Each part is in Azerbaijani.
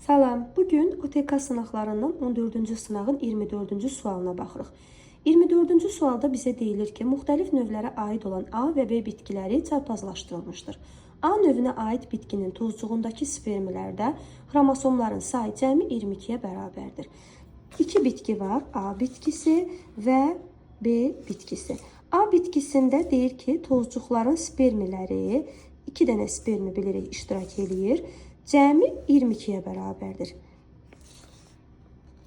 Salam, bugün OTK sınaqlarından 14-cü sınağın 24-cü sualına baxırıq. 24-cü sualda bizə deyilir ki, müxtəlif növlərə aid olan A və B bitkiləri çarpazlaşdırılmışdır. A növünə aid bitkinin tozcuğundakı spermlərdə xromosomların sayı cəmi 22-yə bərabərdir. İki bitki var, A bitkisi və B bitkisi. A bitkisində deyir ki, tozcuqların spermləri, 2 dənə spermi bilirik iştirak edir. Cəmi 22-yə bərabərdir.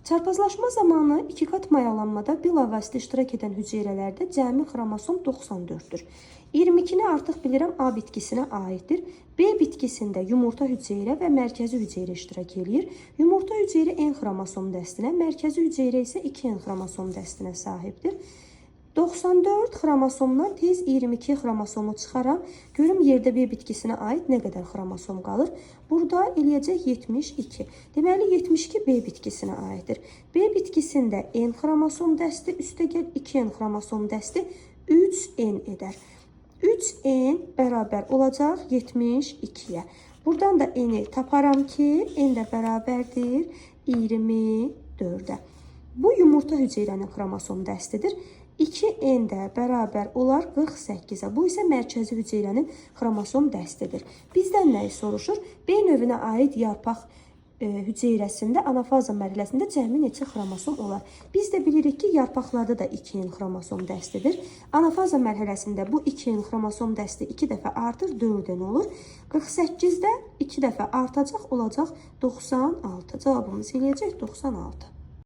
Çarpazlaşma zamanı 2 qat mayalanmada bilavasitə iştirak edən hüceyrələrdə cəmi xromosom 94-dür. 22-ni artıq bilirəm A bitkisinə aiddir. B bitkisində yumurta hüceyrə və mərkəzi hüceyrə iştirak edir. Yumurta hüceyrə N xromosom dəstinə, mərkəzi hüceyrə isə 2N xromosom dəstinə sahibdir. 94 xromosomdan tez 22 xromosomu çıxaram. Görüm yerdə B bitkisinə aid nə qədər xromosom qalır. Burada eləyəcək 72. Deməli 72 B bitkisinə aiddir. B bitkisində N xromosom dəsti, üstəgəl 2N xromosom dəsti 3N edər. 3N bərabər olacaq 72-yə. Buradan da N-i taparam ki, N də bərabərdir 24-ə. Bu yumurta hüceyrənin xromosom dəstidir. 2N də bərabər olar 48-ə. Bu isə mərkəzi hüceyrənin xromosom dəstidir. Bizdən nəyi soruşur? B növünə aid yarpaq hüceyrəsində anafaza mərhələsində cəmi neçə xromosom olar? Biz də bilirik ki, yarpaqlarda da 2N xromosom dəstidir. Anafaza mərhələsində bu 2N xromosom dəsti 2 dəfə artır, 4N olur. 48-də 2 dəfə artacaq, olacaq 96. Cavabımız eləyəcək 96.